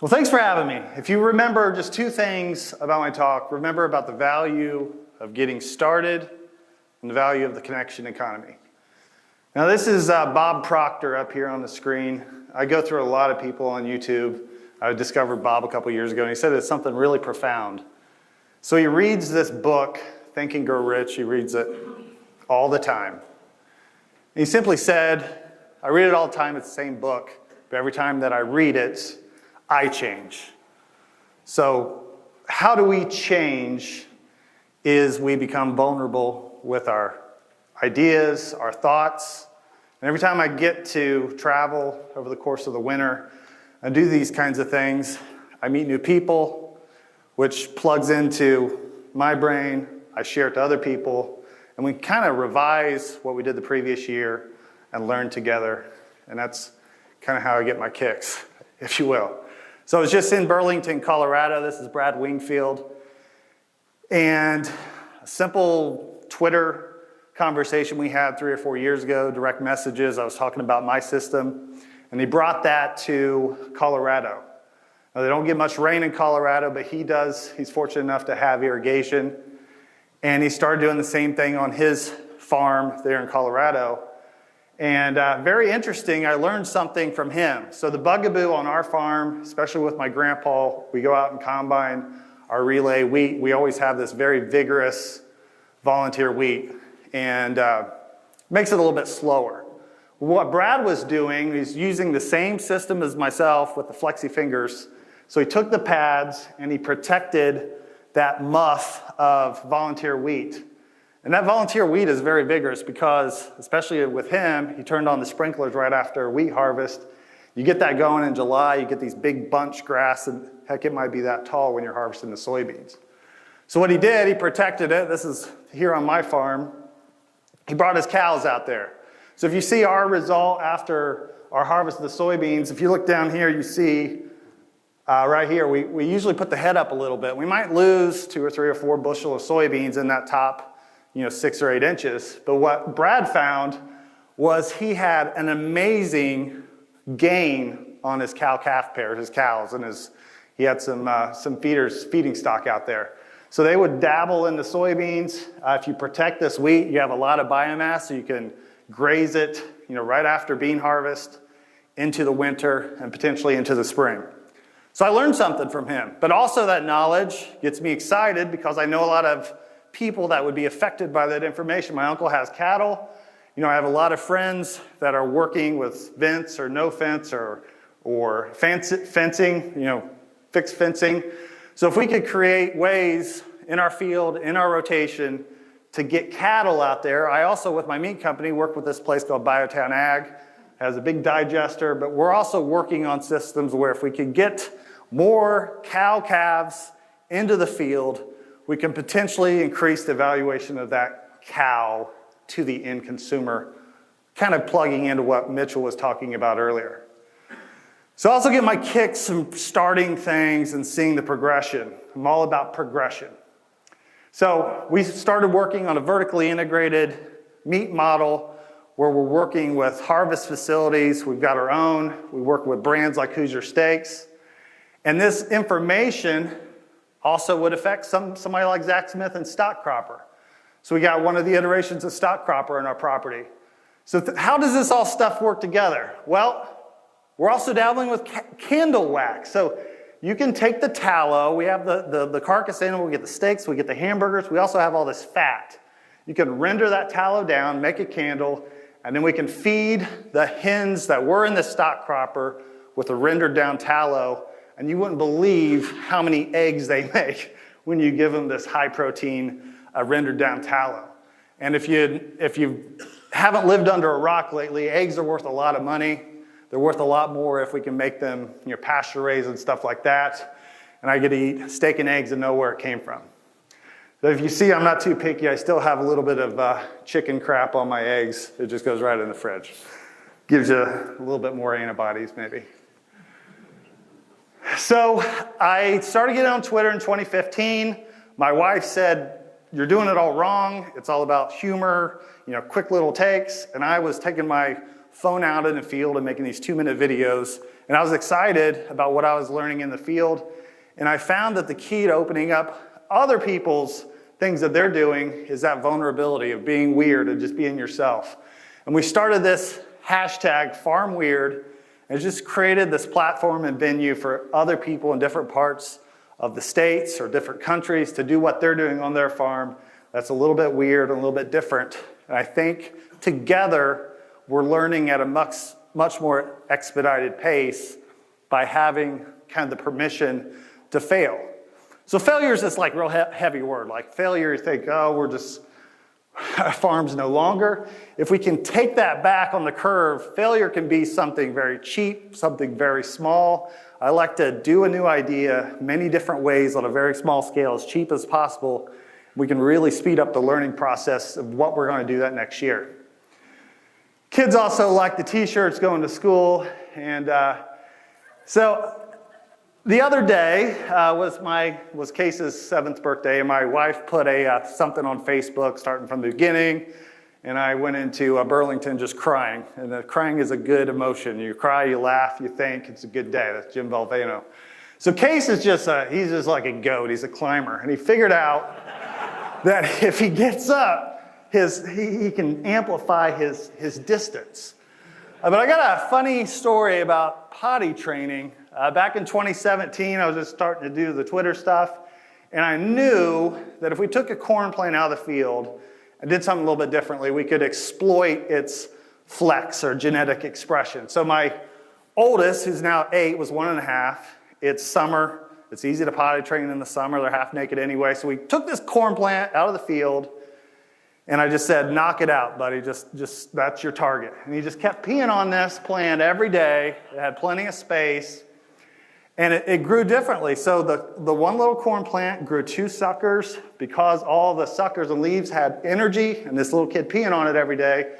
Well, thanks for having me. If you remember just two things about my talk, remember about the value of getting started and the value of the connection economy. Now, this is Bob Proctor up here on the screen. I go through a lot of people on YouTube. I discovered Bob a couple years ago, and he said it's something really profound. So he reads this book, Think and Grow Rich. He reads it all the time. And he simply said, I read it all the time, it's the same book, but every time that I read it, I change. So how do we change is we become vulnerable with our ideas, our thoughts. And every time I get to travel over the course of the winter and do these kinds of things, I meet new people, which plugs into my brain. I share it to other people, and we kind of revise what we did the previous year and learn together. And that's kind of how I get my kicks, if you will. So I was just in Burlington, Colorado. This is Brad Wingfield. And a simple Twitter conversation we had 3 or 4 years ago, direct messages. I was talking about my system. And he brought that to Colorado. Now, they don't get much rain in Colorado, but he does. He's fortunate enough to have irrigation. And he started doing the same thing on his farm there in Colorado. And very interesting, I learned something from him. So the bugaboo on our farm, especially with my grandpa, we go out and combine our relay wheat. We always have this very vigorous volunteer wheat, and makes it a little bit slower. What Brad was doing, he's using the same system as myself with the flexi fingers. So he took the pads and he protected that muff of volunteer wheat. And that volunteer wheat is very vigorous because, especially with him, he turned on the sprinklers right after wheat harvest. You get that going in July, you get these big bunch grass, and heck, it might be that tall when you're harvesting the soybeans. So what he did, he protected it. This is here on my farm. He brought his cows out there. So if you see our result after our harvest of the soybeans, if you look down here, you see right here, we usually put the head up a little bit. We might lose 2 or 3 or 4 bushel of soybeans in that top 6 or 8 inches. But what Brad found was he had an amazing gain on his cow-calf pairs, his cows, and he had some feeding stock out there. So they would dabble in the soybeans. If you protect this wheat, you have a lot of biomass, so you can graze it, right after bean harvest into the winter and potentially into the spring. So I learned something from him, but also that knowledge gets me excited because I know a lot of people that would be affected by that information. My uncle has cattle. I have a lot of friends that are working with fence or no fence or fencing, fixed fencing. So if we could create ways in our field, in our rotation, to get cattle out there. I also, with my meat company, work with this place called Biotown Ag. It has a big digester, but we're also working on systems where if we could get more cow calves into the field, we can potentially increase the valuation of that cow to the end consumer, kind of plugging into what Mitchell was talking about earlier. So I also get my kicks from starting things and seeing the progression. I'm all about progression. So we started working on a vertically integrated meat model where we're working with harvest facilities. We've got our own. We work with brands like Hoosier Steaks. And this information also would affect somebody like Zach Smith and Stock Cropper. So we got one of the iterations of Stock Cropper in our property. So how does this all stuff work together? Well, we're also dabbling with candle wax. So you can take the tallow. We have the carcass animal. We get the steaks. We get the hamburgers. We also have all this fat. You can render that tallow down, make a candle, and then we can feed the hens that were in the Stock Cropper with the rendered down tallow. And you wouldn't believe how many eggs they make when you give them this high protein rendered down tallow. And if you haven't lived under a rock lately, eggs are worth a lot of money. They're worth a lot more if we can make them pasture raised and stuff like that. And I get to eat steak and eggs and know where it came from. So if you see I'm not too picky, I still have a little bit of chicken crap on my eggs. It just goes right in the fridge. Gives you a little bit more antibodies maybe. So I started getting on Twitter in 2015. My wife said, "You're doing it all wrong. It's all about humor, quick little takes." And I was taking my phone out in the field and making these 2-minute videos. And I was excited about what I was learning in the field. And I found that the key to opening up other people's things that they're doing is that vulnerability of being weird and just being yourself. And we started this hashtag Farm Weird, and it just created this platform and venue for other people in different parts of the states or different countries to do what they're doing on their farm. That's a little bit weird and a little bit different. And I think together we're learning at a much more expedited pace by having kind of the permission to fail. So failure is this like real heavy word. Like failure, you think, oh, we're just, our farm's no longer. If we can take that back on the curve, failure can be something very cheap, something very small. I like to do a new idea many different ways on a very small scale, as cheap as possible. We can really speed up the learning process of what we're going to do that next year. Kids also like the t-shirts going to school. And so the other day was Case's 7th birthday, and my wife put something on Facebook starting from the beginning, and I went into Burlington just crying. And crying is a good emotion. You cry, you laugh, you think, it's a good day. That's Jim Valvano. So Case is he's just like a goat. He's a climber, and he figured out that if he gets up, he can amplify his distance. But I got a funny story about potty training. Back in 2017, I was just starting to do the Twitter stuff, and I knew that if we took a corn plant out of the field and did something a little bit differently, we could exploit its flex or genetic expression. So my oldest, who's now 8, was 1.5. It's summer. It's easy to potty train in the summer. They're half naked anyway. So we took this corn plant out of the field, and I just said, knock it out, buddy. Just that's your target. And he just kept peeing on this plant every day. It had plenty of space. And it grew differently. So the one little corn plant grew 2 suckers because all the suckers and leaves had energy, and this little kid peeing on it every day.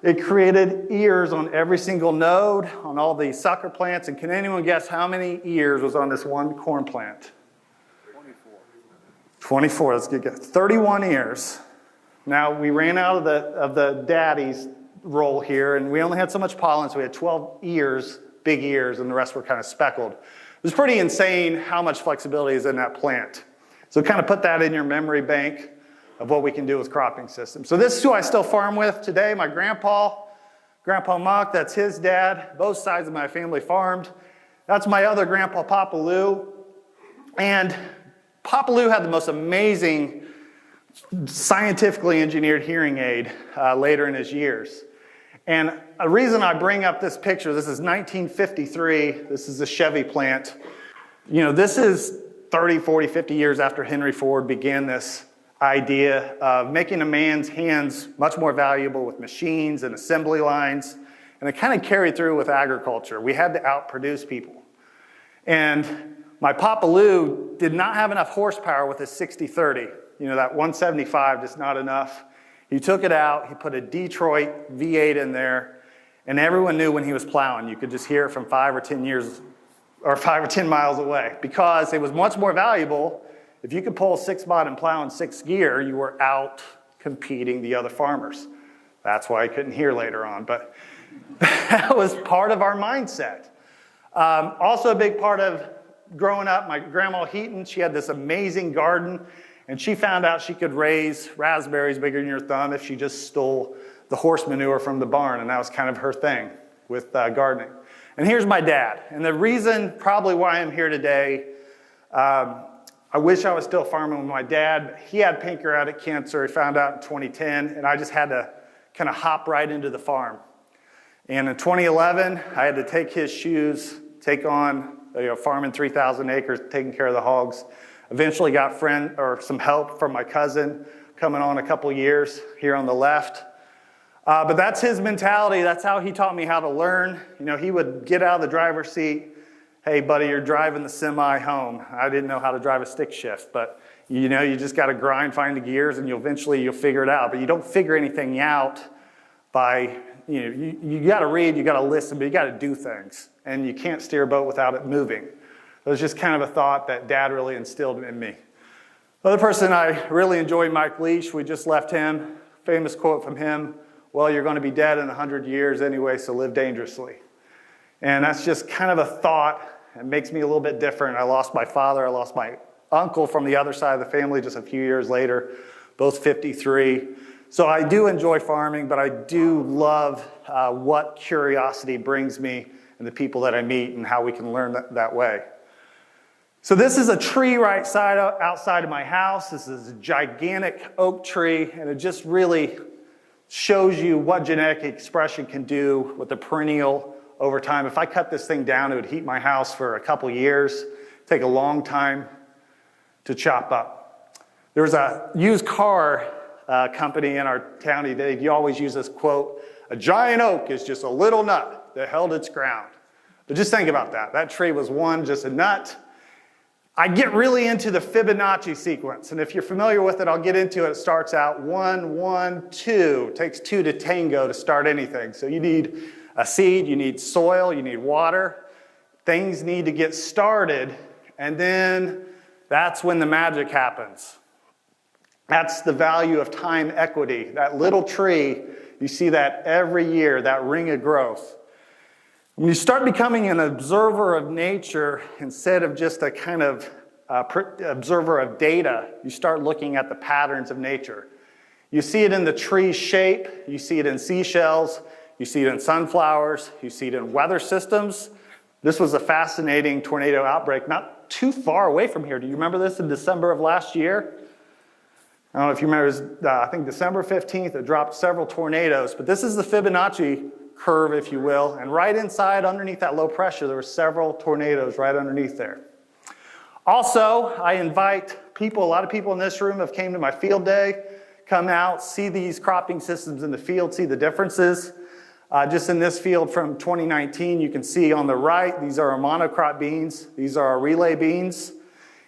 It created ears on every single node on all the sucker plants. And can anyone guess how many ears was on this one corn plant? 24. Let's get 31 ears. Now, we ran out of the daddy's role here, and we only had so much pollen, so we had 12 ears, big ears, and the rest were kind of speckled. It was pretty insane how much flexibility is in that plant. So kind of put that in your memory bank of what we can do with cropping systems. So this is who I still farm with today, my grandpa, Grandpa Mauck, that's his dad. Both sides of my family farmed. That's my other grandpa, Papa Lou. And Papa Lou had the most amazing scientifically engineered hearing aid later in his years. And a reason I bring up this picture, this is 1953, this is the Chevy plant. You know, this is 30, 40, 50 years after Henry Ford began this idea of making a man's hands much more valuable with machines and assembly lines. And it kind of carried through with agriculture. We had to outproduce people. And my Papa Lou did not have enough horsepower with his 60-30. You know, that 175 just not enough. He took it out, he put a Detroit V8 in there, and everyone knew when he was plowing. You could just hear it from 5 or 10 years, or 5 or 10 miles away, because it was much more valuable. If you could pull a 6-bot and plow in 6 gear, you were out competing the other farmers. That's why I couldn't hear later on, but that was part of our mindset. Also a big part of growing up, my grandma Heaton, she had this amazing garden, and she found out she could raise raspberries bigger than your thumb if she just stole the horse manure from the barn, and that was kind of her thing with gardening. And here's my dad, and the reason probably why I'm here today, I wish I was still farming with my dad. He had pancreatic cancer, he found out in 2010, and I just had to kind of hop right into the farm. And in 2011, I had to take his shoes, take on farming 3,000 acres, taking care of the hogs. Eventually got some help from my cousin coming on a couple years here on the left. But that's his mentality. That's how he taught me how to learn. You know, he would get out of the driver's seat. Hey, buddy, you're driving the semi home. I didn't know how to drive a stick shift, but you know, you just got to grind, find the gears, and you'll figure it out. But you don't figure anything out by, you got to read, you got to listen, but you got to do things. And you can't steer a boat without it moving. It was just kind of a thought that Dad really instilled in me. Another person I really enjoy, Mike Leach. We just left him. Famous quote from him, well, you're going to be dead in 100 years anyway, so live dangerously. And that's just kind of a thought. It makes me a little bit different. I lost my father. I lost my uncle from the other side of the family just a few years later, both 53. So I do enjoy farming, but I do love what curiosity brings me and the people that I meet and how we can learn that way. So this is a tree right outside of my house. This is a gigantic oak tree, and it just really shows you what genetic expression can do with a perennial over time. If I cut this thing down, it would heat my house for a couple years, take a long time to chop up. There was a used car company in our county. They always use this quote, "A giant oak is just a little nut that held its ground." But just think about that. That tree was just a nut. I get really into the Fibonacci sequence, and if you're familiar with it, I'll get into it. It starts out 1, 1, 2. It takes 2 to tango to start anything. So you need a seed, you need soil, you need water. Things need to get started, and then that's when the magic happens. That's the value of time equity. That little tree, you see that every year, that ring of growth. When you start becoming an observer of nature instead of just a kind of observer of data, you start looking at the patterns of nature. You see it in the tree's shape, you see it in seashells, you see it in sunflowers, you see it in weather systems. This was a fascinating tornado outbreak not too far away from here. Do you remember this in December of last year? I don't know if you remember, it was, I think December 15th, it dropped several tornadoes, but this is the Fibonacci curve, if you will, and right inside, underneath that low pressure, there were several tornadoes right underneath there. Also, I invite people, a lot of people in this room have came to my field day, come out, see these cropping systems in the field, see the differences. Just in this field from 2019, you can see on the right, these are our monocrop beans, these are our relay beans.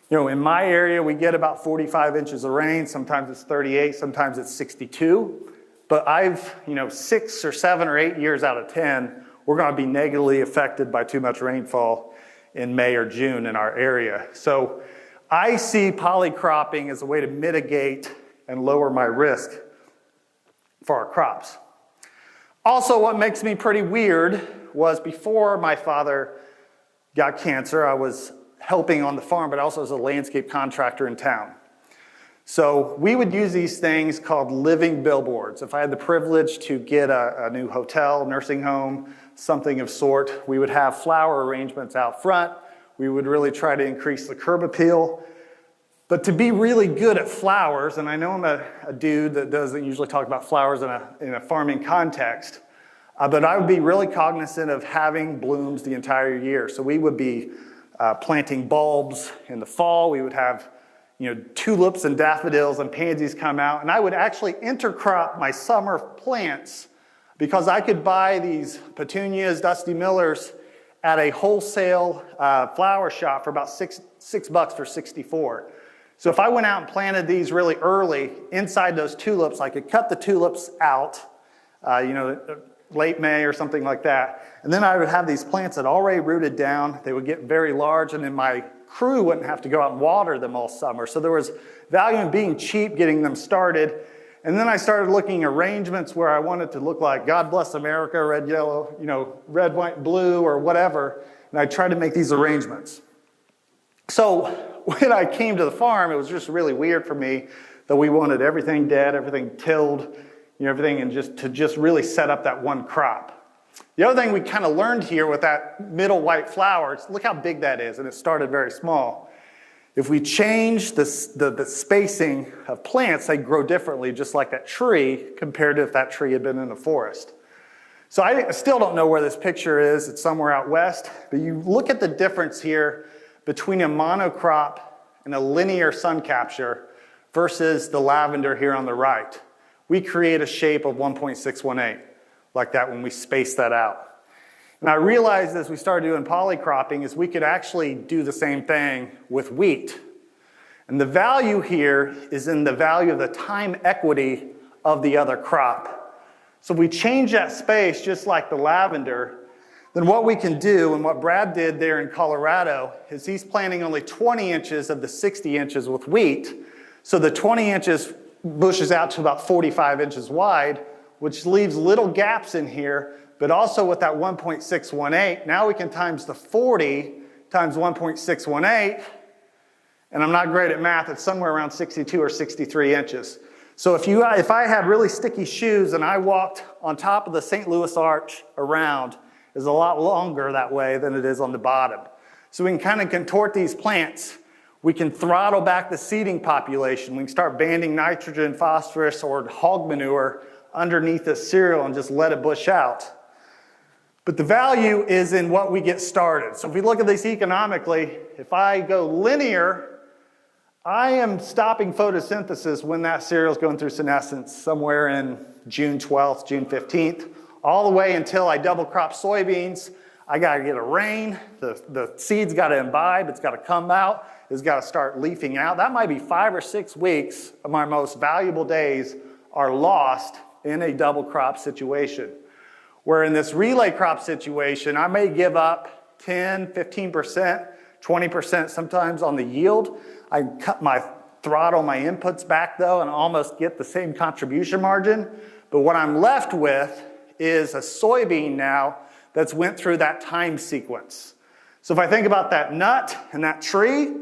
You know, in my area, we get about 45 inches of rain, sometimes it's 38, sometimes it's 62. But 6 or 7 or 8 years out of 10, we're going to be negatively affected by too much rainfall in May or June in our area. So I see polycropping as a way to mitigate and lower my risk for our crops. Also, what makes me pretty weird was before my father got cancer, I was helping on the farm, but also as a landscape contractor in town. So we would use these things called living billboards. If I had the privilege to get a new hotel, nursing home, something of sort, we would have flower arrangements out front. We would really try to increase the curb appeal. But to be really good at flowers, and I know I'm a dude that doesn't usually talk about flowers in a farming context, but I would be really cognizant of having blooms the entire year. So we would be planting bulbs in the fall. We would have tulips and daffodils and pansies come out, and I would actually intercrop my summer plants because I could buy these petunias, Dusty Millers, at a wholesale flower shop for about $6 for 64. So if I went out and planted these really early inside those tulips, I could cut the tulips out, late May or something like that, and then I would have these plants that already rooted down. They would get very large, and then my crew wouldn't have to go out and water them all summer. So there was value in being cheap, getting them started. And then I started looking at arrangements where I wanted to look like God Bless America, red, yellow, red, white, blue, or whatever. And I tried to make these arrangements. So when I came to the farm, it was just really weird for me that we wanted everything dead, everything tilled, everything, and just really set up that one crop. The other thing we kind of learned here with that middle white flower, look how big that is, and it started very small. If we change the spacing of plants, they grow differently, just like that tree, compared to if that tree had been in a forest. So I still don't know where this picture is. It's somewhere out west. But you look at the difference here between a monocrop and a linear sun capture versus the lavender here on the right. We create a shape of 1.618. Like that when we space that out. And I realized as we started doing polycropping is we could actually do the same thing with wheat. And the value here is in the value of the time equity of the other crop. So if we change that space just like the lavender, then what we can do, and what Brad did there in Colorado, is he's planting only 20 inches of the 60 inches with wheat. So the 20 inches bushes out to about 45 inches wide, which leaves little gaps in here, but also with that 1.618, now we can times the 40 times 1.618, and I'm not great at math, it's somewhere around 62 or 63 inches. So if I had really sticky shoes and I walked on top of the St. Louis Arch around, is a lot longer that way than it is on the bottom. So we can kind of contort these plants. We can throttle back the seeding population. We can start banding nitrogen, phosphorus, or hog manure underneath this cereal and just let it bush out. But the value is in what we get started. So if we look at this economically, if I go linear, I am stopping photosynthesis when that cereal is going through senescence somewhere in June 12th, June 15th, all the way until I double crop soybeans. I gotta get a rain, the seed's gotta imbibe, it's gotta come out, it's gotta start leafing out. That might be 5 or 6 weeks of my most valuable days are lost in a double crop situation. Where in this relay crop situation, I may give up 10, 15%, 20% sometimes on the yield. I cut my throttle, my inputs back though, and almost get the same contribution margin. But what I'm left with is a soybean now that's went through that time sequence. So if I think about that nut and that tree,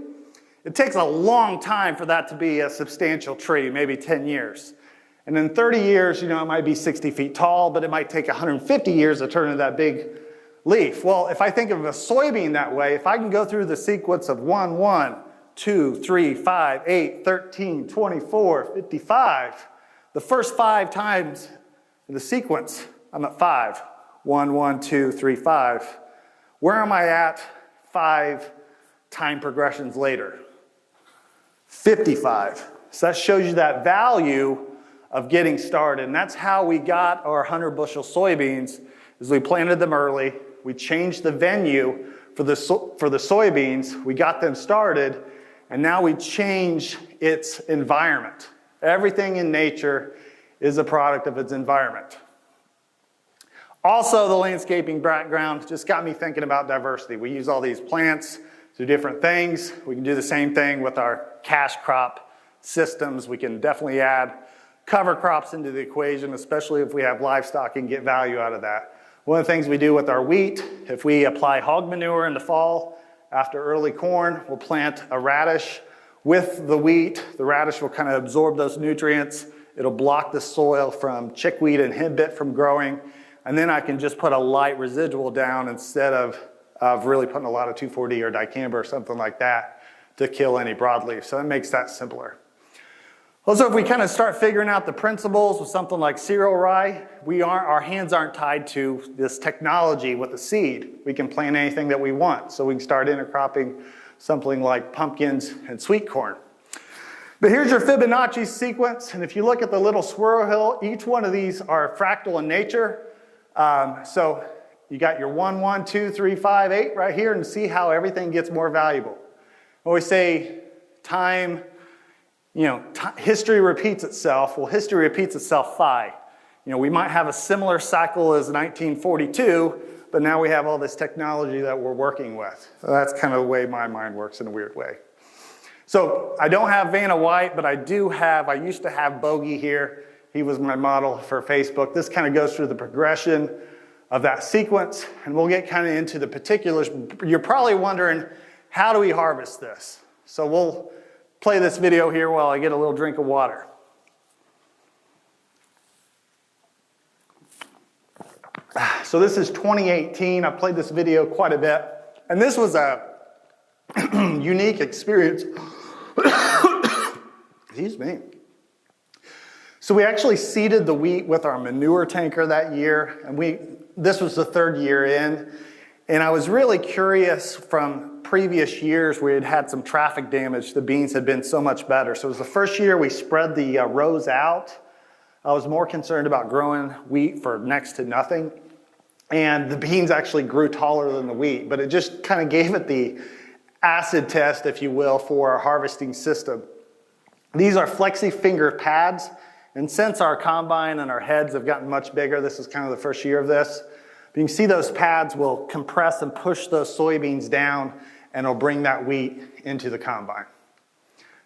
it takes a long time for that to be a substantial tree, maybe 10 years. And in 30 years, it might be 60 feet tall, but it might take 150 years to turn into that big leaf. Well, if I think of a soybean that way, if I can go through the sequence of 1, 1, 2, 3, 5, 8, 13, 24, 55, the first 5 times in the sequence, I'm at 5. 1, 1, 2, 3, 5. Where am I at 5 time progressions later? 55. So that shows you that value of getting started. And that's how we got our 100 bushel soybeans, is we planted them early. We changed the venue for the soybeans. We got them started. And now we change its environment. Everything in nature is a product of its environment. Also, the landscaping background just got me thinking about diversity. We use all these plants to do different things. We can do the same thing with our cash crop systems. We can definitely add cover crops into the equation, especially if we have livestock and get value out of that. One of the things we do with our wheat, if we apply hog manure in the fall after early corn, we'll plant a radish with the wheat. The radish will kind of absorb those nutrients. It'll block the soil from chickweed and henbit from growing. And then I can just put a light residual down instead of really putting a lot of 2,4-D or dicamba or something like that to kill any broadleaf. So that makes that simpler. Also, if we kind of start figuring out the principles with something like cereal rye, our hands aren't tied to this technology with the seed. We can plant anything that we want. So we can start intercropping something like pumpkins and sweet corn. But here's your Fibonacci sequence. And if you look at the little swirl hill, each one of these are fractal in nature. So you got your 1, 1, 2, 3, 5, 8 right here, and see how everything gets more valuable. I always say time, history repeats itself. Well, history repeats itself phi. We might have a similar cycle as 1942, but now we have all this technology that we're working with. So that's kind of the way my mind works in a weird way. So I don't have Vanna White, but I used to have Bogey here. He was my model for Facebook. This kind of goes through the progression of that sequence, and we'll get kind of into the particulars. You're probably wondering, how do we harvest this? So we'll play this video here while I get a little drink of water. So this is 2018. I played this video quite a bit, and this was a unique experience. Excuse me. So we actually seeded the wheat with our manure tanker that year, and this was the 3rd year in, and I was really curious from previous years where we had had some traffic damage. The beans had been so much better. So it was the first year we spread the rows out. I was more concerned about growing wheat for next to nothing, and the beans actually grew taller than the wheat, but it just kind of gave it the acid test, if you will, for our harvesting system. These are flexi finger pads. And since our combine and our heads have gotten much bigger, this is kind of the first year of this, but you can see those pads will compress and push those soybeans down, and it'll bring that wheat into the combine.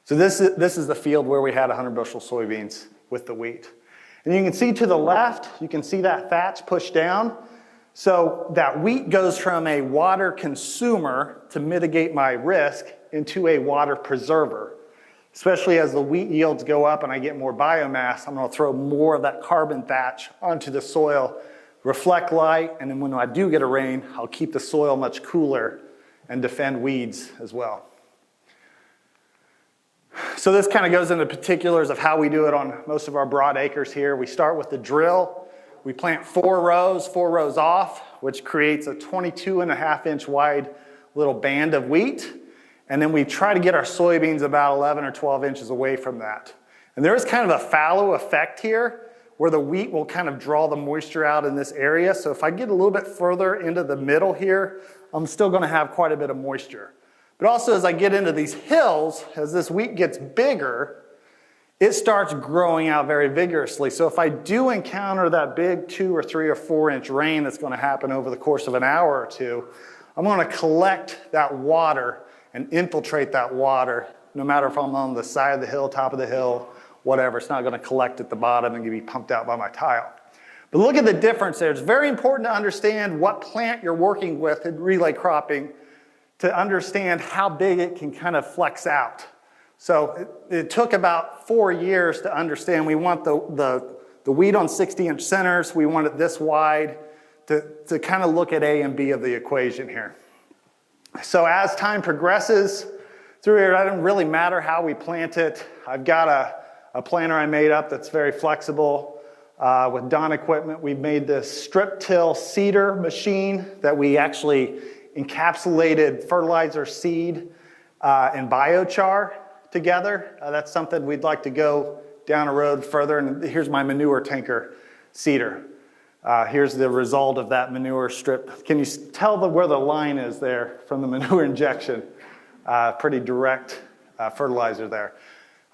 So this is the field where we had 100 bushel soybeans with the wheat. And you can see to the left, you can see that thatch pushed down. So that wheat goes from a water consumer to mitigate my risk into a water preserver. Especially as the wheat yields go up and I get more biomass, I'm gonna throw more of that carbon thatch onto the soil, reflect light, and then when I do get a rain, I'll keep the soil much cooler and defend weeds as well. So this kind of goes into particulars of how we do it on most of our broad acres here. We start with the drill. We plant 4 rows off, which creates a 22.5-inch wide little band of wheat. And then we try to get our soybeans about 11 or 12 inches away from that. And there is kind of a fallow effect here where the wheat will kind of draw the moisture out in this area. So if I get a little bit further into the middle here, I'm still gonna have quite a bit of moisture. But also as I get into these hills, as this wheat gets bigger, it starts growing out very vigorously. So if I do encounter that big 2 or 3 or 4 inch rain that's gonna happen over the course of an hour or two, I'm gonna collect that water and infiltrate that water, no matter if I'm on the side of the hill, top of the hill, whatever. It's not gonna collect at the bottom and be pumped out by my tile. But look at the difference there. It's very important to understand what plant you're working with in relay cropping to understand how big it can kind of flex out. So it took about 4 years to understand we want the wheat on 60-inch centers, we want it this wide to kind of look at A and B of the equation here. So as time progresses through here, it doesn't really matter how we plant it. I've got a planter I made up that's very flexible. With Don equipment, we've made this strip till seeder machine that we actually encapsulated fertilizer, seed, and biochar together. That's something we'd like to go down a road further. And here's my manure tanker seeder. Here's the result of that manure strip. Can you tell where the line is there from the manure injection? Pretty direct fertilizer there.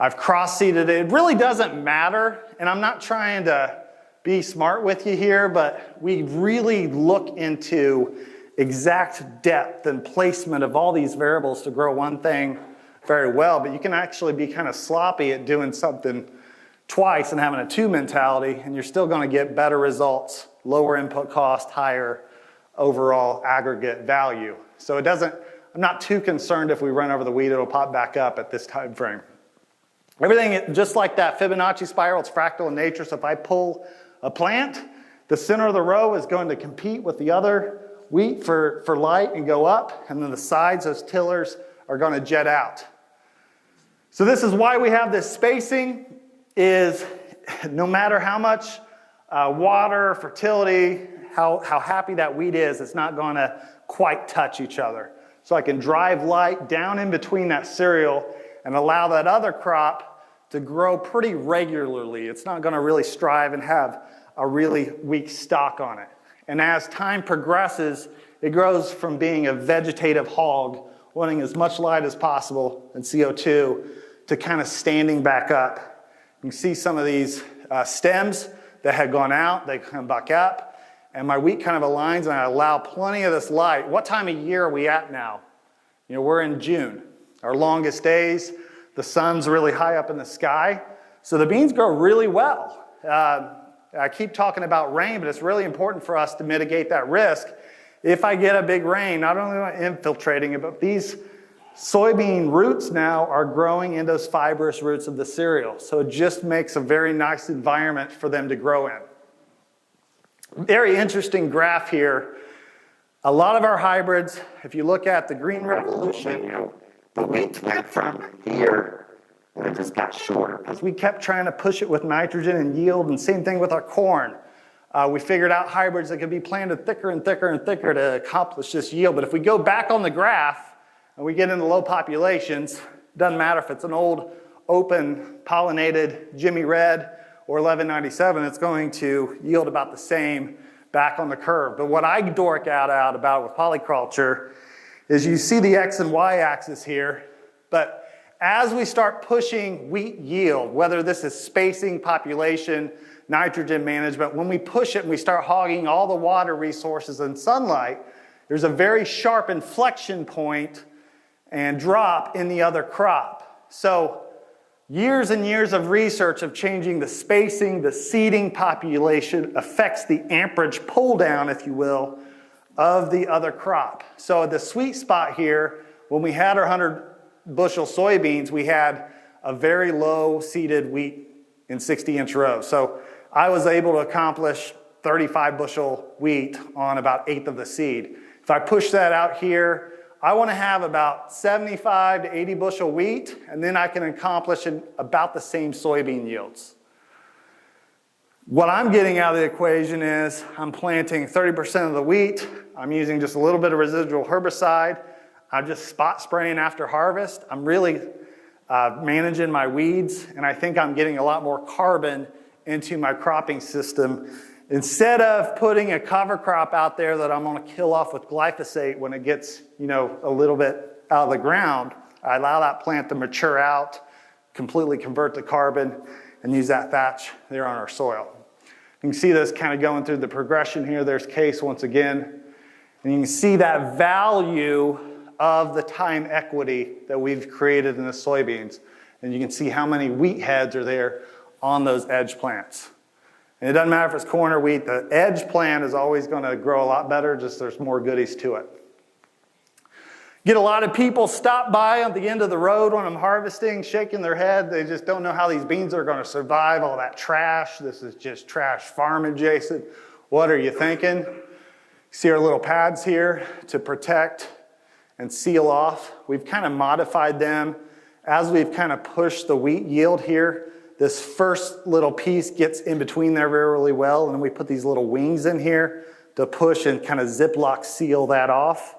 I've cross-seeded it. It really doesn't matter, and I'm not trying to be smart with you here, but we really look into exact depth and placement of all these variables to grow one thing very well, but you can actually be kind of sloppy at doing something twice and having a 2 mentality, and you're still going to get better results, lower input cost, higher overall aggregate value. So I'm not too concerned if we run over the wheat, it'll pop back up at this time frame. Everything, just like that Fibonacci spiral, it's fractal in nature, so if I pull a plant, the center of the row is going to compete with the other wheat for light and go up, and then the sides, those tillers, are going to jet out. So this is why we have this spacing, is no matter how much water, fertility, how happy that wheat is, it's not going to quite touch each other. So I can drive light down in between that cereal and allow that other crop to grow pretty regularly. It's not going to really strive and have a really weak stock on it. And as time progresses, it grows from being a vegetative hog, wanting as much light as possible and CO2, to kind of standing back up. You can see some of these stems that had gone out, they come back up, and my wheat kind of aligns and I allow plenty of this light. What time of year are we at now? You know, we're in June, our longest days. The sun's really high up in the sky, so the beans grow really well. I keep talking about rain, but it's really important for us to mitigate that risk. If I get a big rain, not only am I infiltrating it, but these soybean roots now are growing in those fibrous roots of the cereal. So it just makes a very nice environment for them to grow in. Very interesting graph here. A lot of our hybrids, if you look at the Green Revolution, the wheat went from here and it just got shorter because we kept trying to push it with nitrogen and yield, and same thing with our corn. We figured out hybrids that could be planted thicker and thicker and thicker to accomplish this yield. But if we go back on the graph and we get into low populations, it doesn't matter if it's an old open pollinated Jimmy Red or 1197, it's going to yield about the same back on the curve. But what I dork out about with polyculture is you see the X and Y axis here, but as we start pushing wheat yield, whether this is spacing, population, nitrogen management, when we push it and we start hogging all the water resources and sunlight, there's a very sharp inflection point and drop in the other crop. So Years and years of research of changing the spacing, the seeding population affects the amperage pull down, if you will, of the other crop. So the sweet spot here, when we had our 100 bushel soybeans, we had a very low seeded wheat in 60-inch rows. So I was able to accomplish 35 bushel wheat on about 1/8 of the seed. If I push that out here, I want to have about 75 to 80 bushel wheat, and then I can accomplish about the same soybean yields. What I'm getting out of the equation is I'm planting 30% of the wheat. I'm using just a little bit of residual herbicide. I'm just spot spraying after harvest. I'm really managing my weeds, and I think I'm getting a lot more carbon into my cropping system. Instead of putting a cover crop out there that I'm gonna kill off with glyphosate when it gets, a little bit out of the ground, I allow that plant to mature out, completely convert to carbon, and use that thatch there on our soil. You can see this kind of going through the progression here. There's Case once again. And you can see that value of the time equity that we've created in the soybeans. And you can see how many wheat heads are there on those edge plants. And it doesn't matter if it's corn or wheat, the edge plant is always going to grow a lot better, just there's more goodies to it. Get a lot of people stop by on the end of the road when I'm harvesting, shaking their head. They just don't know how these beans are going to survive all that trash. This is just trash farming, Jason. What are you thinking? See our little pads here to protect and seal off. We've kind of modified them as we've kind of pushed the wheat yield here. This first little piece gets in between there really well, and then we put these little wings in here to push and kind of Ziploc seal that off.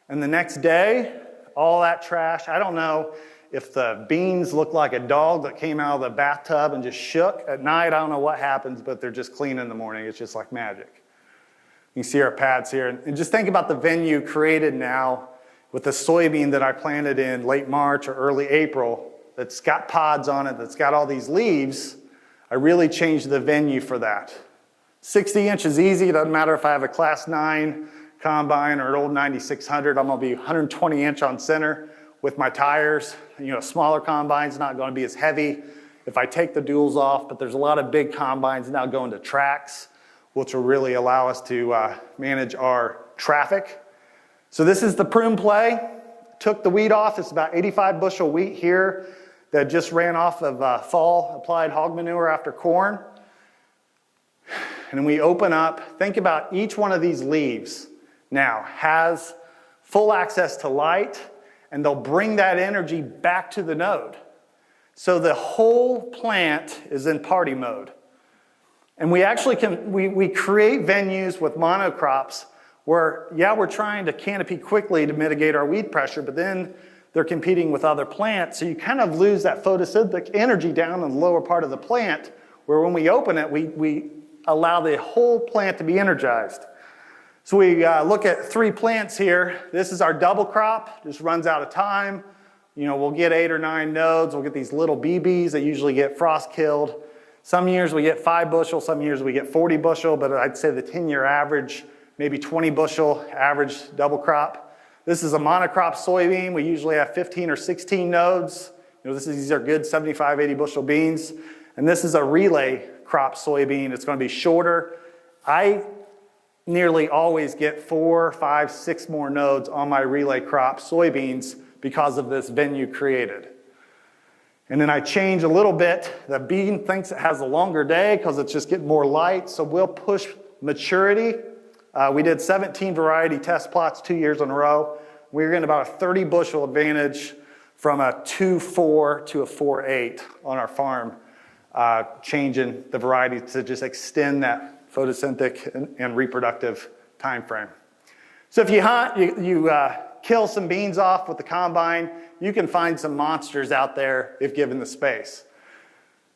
And the next day, all that trash, I don't know if the beans look like a dog that came out of the bathtub and just shook. At night, I don't know what happens, but they're just clean in the morning. It's just like magic. You can see our pads here. And just think about the venue created now with the soybean that I planted in late March or early April that's got pods on it, that's got all these leaves. I really changed the venue for that. 60 inches easy. It doesn't matter if I have a class 9 combine or an old 9600. I'm going to be 120 inch on center with my tires. Smaller combine's not going to be as heavy if I take the duals off, but there's a lot of big combines now going to tracks, which will really allow us to manage our traffic. So this is the prune play. Took the wheat off. It's about 85 bushel wheat here that just ran off of fall applied hog manure after corn. And we open up, think about each one of these leaves now has full access to light, and they'll bring that energy back to the node. So the whole plant is in party mode. And we actually we create venues with monocrops where, we're trying to canopy quickly to mitigate our weed pressure, but then they're competing with other plants. So you kind of lose that photosynthetic energy down in the lower part of the plant, where when we open it, we allow the whole plant to be energized. So we look at 3 plants here. This is our double crop, just runs out of time. We'll get 8 or 9 nodes. We'll get these little BBs that usually get frost killed. Some years we get 5 bushel, some years we get 40 bushel, but I'd say the 10-year average, maybe 20 bushel average double crop. This is a monocrop soybean. We usually have 15 or 16 nodes. These are good 75, 80 bushel beans. And this is a relay crop soybean. It's going to be shorter. I nearly always get 4, 5, 6 more nodes on my relay crop soybeans because of this venue created. And then I change a little bit. The bean thinks it has a longer day because it's just getting more light, so we'll push maturity. We did 17 variety test plots 2 years in a row. We were getting about a 30 bushel advantage from a 2.4 to a 4.8 on our farm, changing the variety to just extend that photosynthetic and reproductive time frame. So if you hunt, you kill some beans off with the combine, you can find some monsters out there if given the space.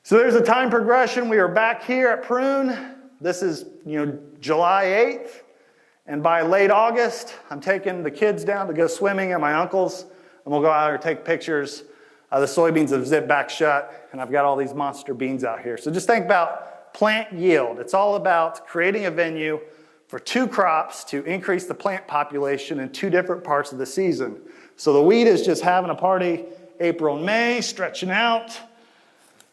So there's a time progression. We are back here at prune. This is July 8th. And by late August, I'm taking the kids down to go swimming at my uncle's, and we'll go out there and take pictures. The soybeans have zipped back shut, and I've got all these monster beans out here. So just think about plant yield. It's all about creating a venue for 2 crops to increase the plant population in 2 different parts of the season. So the wheat is just having a party April and May, stretching out.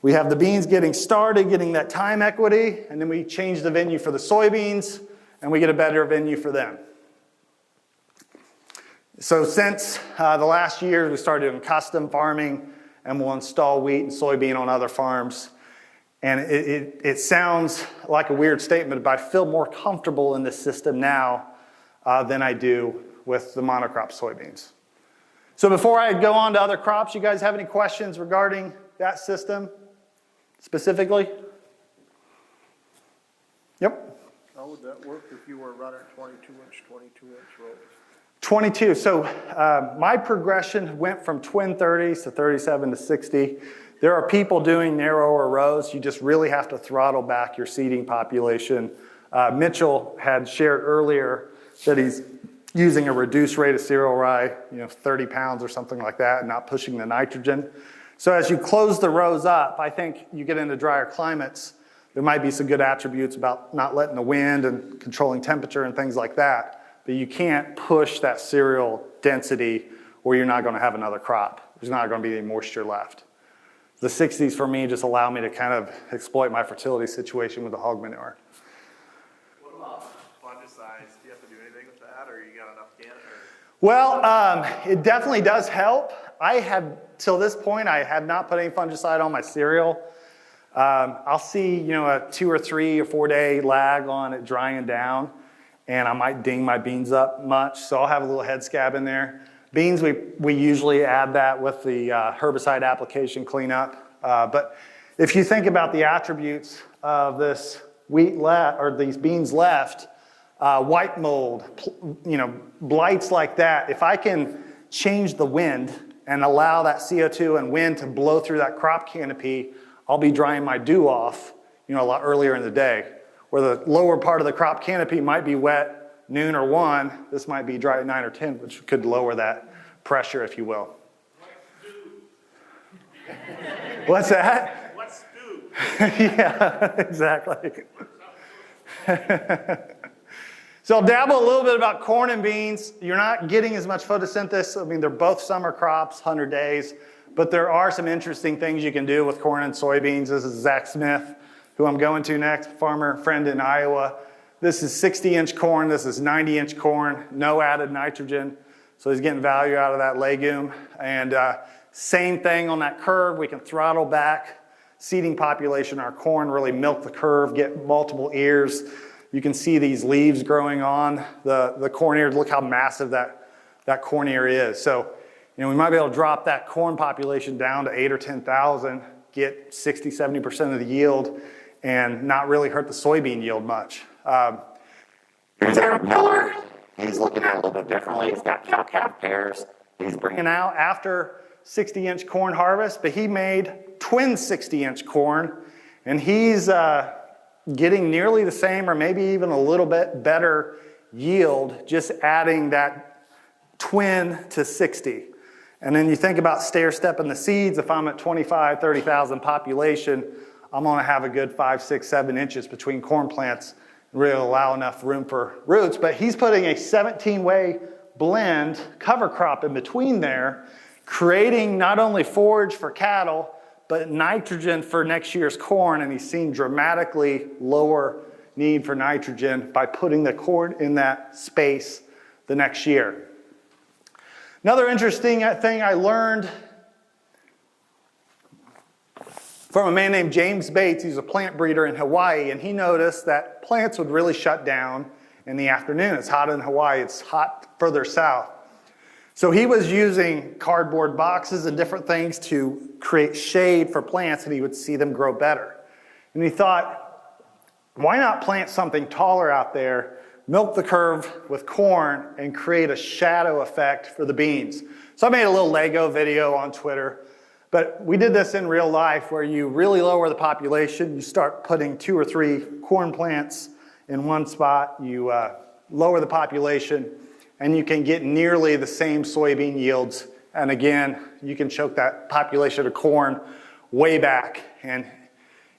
We have the beans getting started, getting that time equity, and then we change the venue for the soybeans, and we get a better venue for them. So since the last year, we started doing custom farming, and we'll install wheat and soybean on other farms. And it sounds like a weird statement, but I feel more comfortable in this system now than I do with the monocrop soybeans. So before I go on to other crops, you guys have any questions regarding that system specifically? Yep. How would that work if you were running 22-inch rows? 22. So my progression went from twin 30s to 37 to 60. There are people doing narrower rows. You just really have to throttle back your seeding population. Mitchell had shared earlier that he's using a reduced rate of cereal rye, 30 pounds or something like that, and not pushing the nitrogen. So as you close the rows up, I think you get into drier climates, there might be some good attributes about not letting the wind and controlling temperature and things like that, but you can't push that cereal density or you're not going to have another crop. There's not going to be any moisture left. The 60s for me just allow me to kind of exploit my fertility situation with the hog manure. What about fungicides? Do you have to do anything with that, or you got enough can? Well, it definitely does help. Till this point, I have not put any fungicide on my cereal. I'll see, a 2 or 3 or 4 day lag on it drying down, and I might ding my beans up much, so I'll have a little head scab in there. Beans, we usually add that with the herbicide application cleanup. But if you think about the attributes of this wheat left, or these beans left, white mold, blights like that, if I can change the wind and allow that CO2 and wind to blow through that crop canopy, I'll be drying my dew off, a lot earlier in the day. Where the lower part of the crop canopy might be wet noon or 1, this might be dry at 9 or 10, which could lower that pressure, if you will. What's that? What's stew? Yeah, exactly. So I'll dabble a little bit about corn and beans. You're not getting as much photosynthesis. I mean, they're both summer crops, 100 days, but there are some interesting things you can do with corn and soybeans. This is Zach Smith, who I'm going to next, farmer friend in Iowa. This is 60-inch corn, this is 90-inch corn, no added nitrogen. So he's getting value out of that legume. And same thing on that curve, we can throttle back seeding population. Our corn really milk the curve, get multiple ears. You can see these leaves growing on the corn ears. Look how massive that corn ear is. So we might be able to drop that corn population down to 8,000 or 10,000, get 60, 70% of the yield, and not really hurt the soybean yield much. Here's Eric Miller. He's looking at it a little bit differently. He's got cow-calf pairs. He's bringing Out after 60-inch corn harvest, but he made twin 60-inch corn, and he's getting nearly the same or maybe even a little bit better yield just adding that twin to 60. And then you think about stair-stepping the seeds. If I'm at 25, 30,000 population, I'm going to have a good 5, 6, 7 inches between corn plants and really allow enough room for roots. But he's putting a 17-way blend cover crop in between there, creating not only forage for cattle, but nitrogen for next year's corn. And he's seen dramatically lower need for nitrogen by putting the corn in that space the next year. Another interesting thing I learned from a man named James Bates. He's a plant breeder in Hawaii, and he noticed that plants would really shut down in the afternoon. It's hot in Hawaii, it's hot further south. So he was using cardboard boxes and different things to create shade for plants, and he would see them grow better. And he thought, why not plant something taller out there, milk the curve with corn, and create a shadow effect for the beans? So I made a little Lego video on Twitter. But we did this in real life where you really lower the population. You start putting 2 or 3 corn plants in one spot. You lower the population, and you can get nearly the same soybean yields. And again, you can choke that population of corn way back. And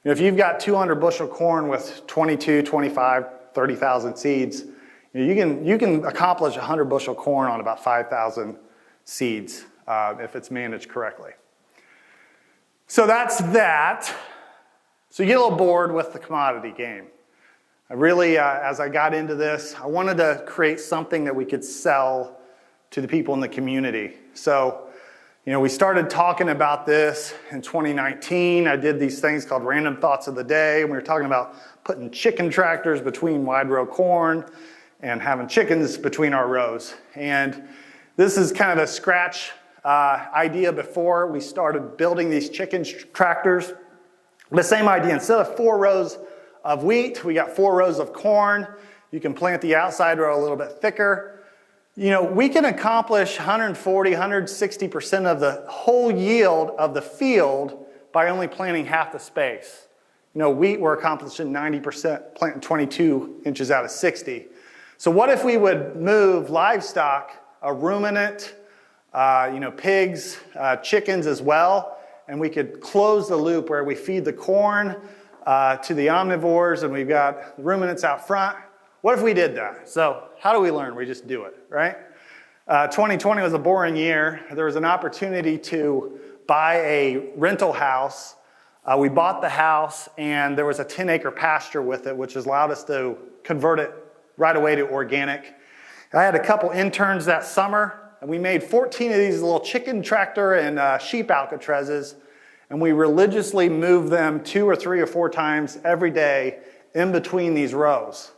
if you've got 200 bushel corn with 22, 25, 30,000 seeds, you can accomplish 100 bushel corn on about 5,000 seeds if it's managed correctly. So that's that. So you get a little bored with the commodity game. I really, as I got into this, I wanted to create something that we could sell to the people in the community. So, we started talking about this in 2019. I did these things called Random Thoughts of the Day, and we were talking about putting chicken tractors between wide row corn and having chickens between our rows. And this is kind of a scratch idea before we started building these chicken tractors. The same idea, instead of 4 rows of wheat, we got 4 rows of corn. You can plant the outside row a little bit thicker. We can accomplish 140, 160% of the whole yield of the field by only planting half the space. Wheat, we're accomplishing 90%, planting 22 inches out of 60. So what if we would move livestock, a ruminant, pigs, chickens as well, and we could close the loop where we feed the corn to the omnivores and we've got the ruminants out front. What if we did that? So how do we learn? We just do it, right? 2020 was a boring year. There was an opportunity to buy a rental house. We bought the house and there was a 10-acre pasture with it, which has allowed us to convert it right away to organic. I had a couple interns that summer and we made 14 of these little chicken tractor and sheep alcatrazes, and we religiously moved them 2 or 3 or 4 times every day in between these rows.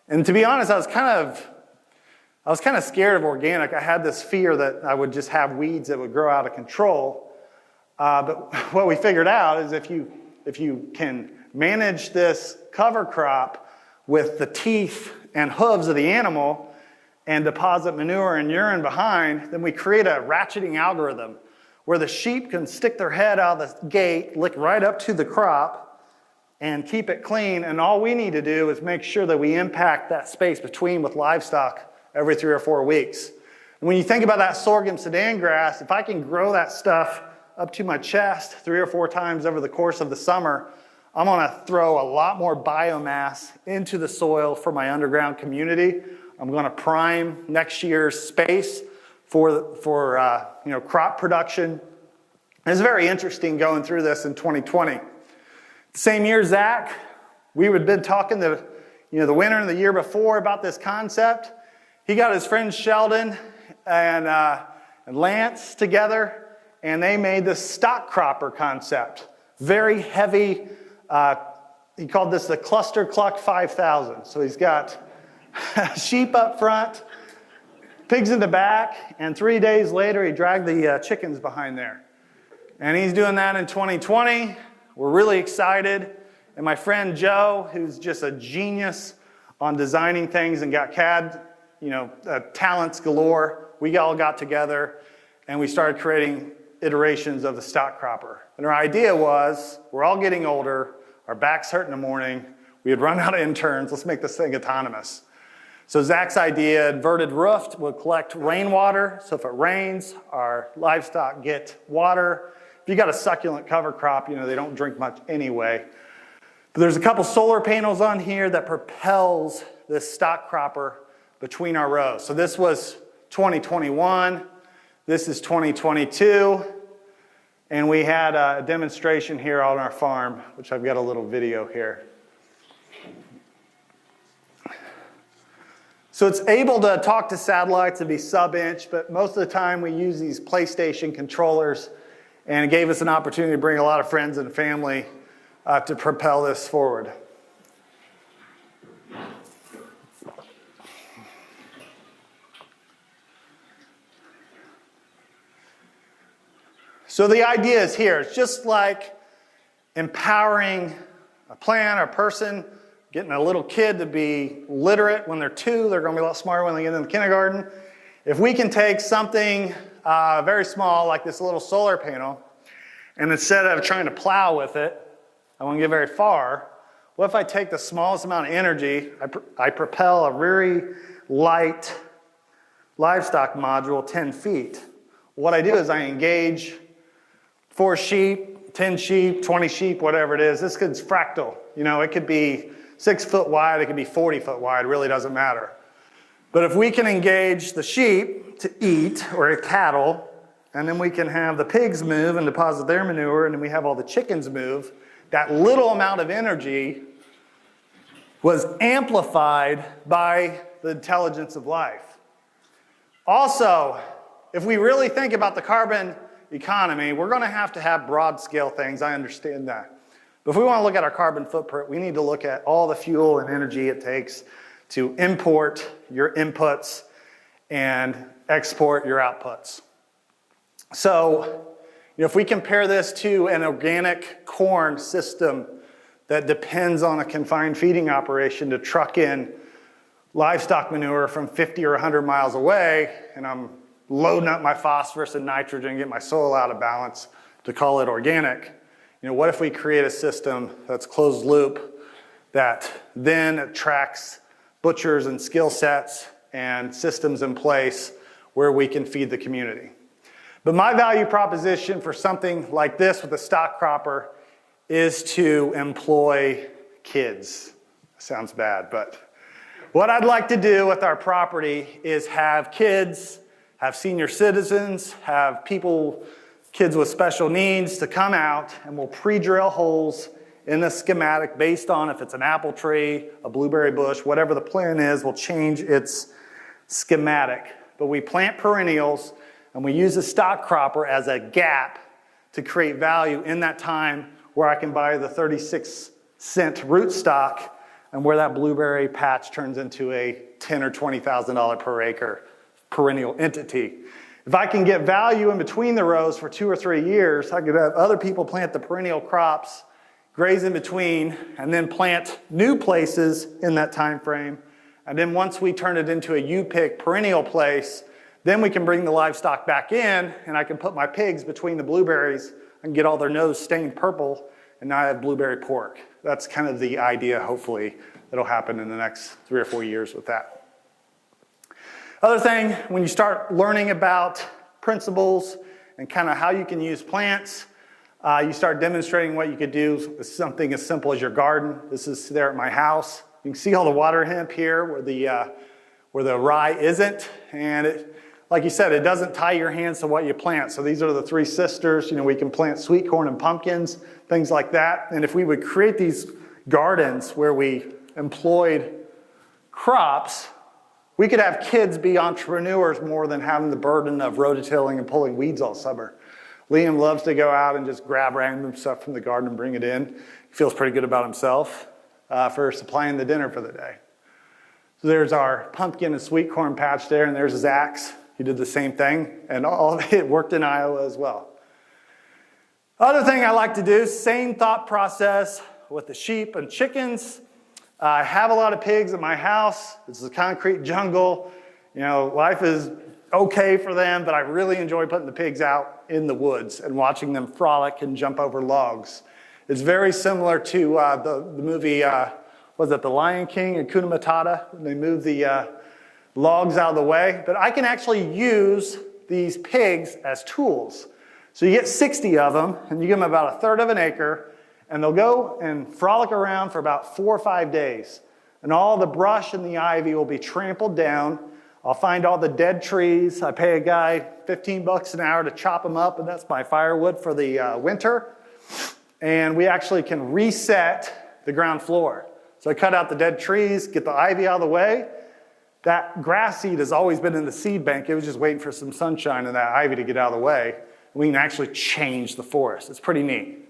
And to be honest, I was kind of scared of organic. I had this fear that I would just have weeds that would grow out of control. But what we figured out is if you can manage this cover crop with the teeth and hooves of the animal and deposit manure and urine behind, then we create a ratcheting algorithm where the sheep can stick their head out of the gate, lick right up to the crop, and keep it clean. And all we need to do is make sure that we impact that space between with livestock every 3 or 4 weeks. And when you think about that sorghum Sudan grass, if I can grow that stuff up to my chest 3 or 4 times over the course of the summer, I'm gonna throw a lot more biomass into the soil for my underground community. I'm gonna prime next year's space for crop production. It's very interesting going through this in 2020. Same year, Zach, we had been talking the winter and the year before about this concept. He got his friends Sheldon and Lance together, and they made this stock cropper concept. Very heavy. He called this the Cluster Cluck 5000. So he's got sheep up front, pigs in the back, and 3 days later he dragged the chickens behind there. And he's doing that in 2020. We're really excited. And my friend Joe, who's just a genius on designing things and got CAD, talents galore, we all got together and we started creating iterations of the stock cropper. And our idea was, we're all getting older, our backs hurt in the morning, we had run out of interns, let's make this thing autonomous. So Zach's idea, inverted roofed, would collect rainwater, so if it rains, our livestock get water. If you got a succulent cover crop, they don't drink much anyway. But there's a couple solar panels on here that propels this stock cropper between our rows. So this was 2021, this is 2022, and we had a demonstration here on our farm, which I've got a little video here. So it's able to talk to satellites and be sub-inch, but most of the time we use these PlayStation controllers, and it gave us an opportunity to bring a lot of friends and family to propel this forward. So the idea is here. It's just like empowering a plant or a person, getting a little kid to be literate when they're 2. They're going to be a lot smarter when they get into kindergarten. If we can take something very small, like this little solar panel, and instead of trying to plow with it, I won't get very far. What if I take the smallest amount of energy, I propel a very light livestock module 10 feet. What I do is I engage 4 sheep, 10 sheep, 20 sheep, whatever it is. This is fractal. It could be 6 foot wide, it could be 40 foot wide, really doesn't matter. But if we can engage the sheep to eat, or cattle, and then we can have the pigs move and deposit their manure, and then we have all the chickens move, that little amount of energy was amplified by the intelligence of life. Also, if we really think about the carbon economy, we're going to have broad scale things. I understand that. But if we want to look at our carbon footprint, we need to look at all the fuel and energy it takes to import your inputs and export your outputs. So, if we compare this to an organic corn system that depends on a confined feeding operation to truck in livestock manure from 50 or 100 miles away, and I'm loading up my phosphorus and nitrogen, get my soil out of balance to call it organic. What if we create a system that's closed loop that then attracts butchers and skill sets and systems in place where we can feed the community? But my value proposition for something like this with a stock cropper is to employ kids. Sounds bad, but what I'd like to do with our property is have kids, have senior citizens, have people, kids with special needs to come out, and we'll pre-drill holes in the schematic based on if it's an apple tree, a blueberry bush, whatever the plan is, we'll change its schematic. But we plant perennials, and we use a stock cropper as a gap to create value in that time where I can buy the 36-cent rootstock and where that blueberry patch turns into a $10,000 or $20,000 per acre perennial entity. If I can get value in between the rows for 2 or 3 years, I could have other people plant the perennial crops, graze in between, and then plant new places in that time frame. And then once we turn it into a U-pick perennial place, then we can bring the livestock back in, and I can put my pigs between the blueberries and get all their nose stained purple, and now I have blueberry pork. That's kind of the idea, hopefully, that'll happen in the next 3 or 4 years with that. Other thing, when you start learning about principles and kind of how you can use plants, you start demonstrating what you could do with something as simple as your garden. This is there at my house. You can see all the water hemp here where the rye isn't, and it, like you said, it doesn't tie your hands to what you plant. So these are the 3 sisters. We can plant sweet corn and pumpkins, things like that. And if we would create these gardens where we employed crops, we could have kids be entrepreneurs more than having the burden of rototilling and pulling weeds all summer. Liam loves to go out and just grab random stuff from the garden and bring it in. He feels pretty good about himself for supplying the dinner for the day. So there's our pumpkin and sweet corn patch there, and there's Zach's. He did the same thing, and all of it worked in Iowa as well. Other thing I like to do, same thought process with the sheep and chickens. I have a lot of pigs at my house. It's a concrete jungle. Life is okay for them, but I really enjoy putting the pigs out in the woods and watching them frolic and jump over logs. It's very similar to the movie, was it The Lion King and Hakuna Matata, when they move the logs out of the way. But I can actually use these pigs as tools. So you get 60 of them, and you give them about 1/3 of an acre, and they'll go and frolic around for about 4 or 5 days. And all the brush and the ivy will be trampled down. I'll find all the dead trees. I pay a guy $15 an hour to chop them up, and that's my firewood for the winter. And we actually can reset the ground floor. So I cut out the dead trees, get the ivy out of the way. That grass seed has always been in the seed bank. It was just waiting for some sunshine and that ivy to get out of the way. We can actually change the forest. It's pretty neat.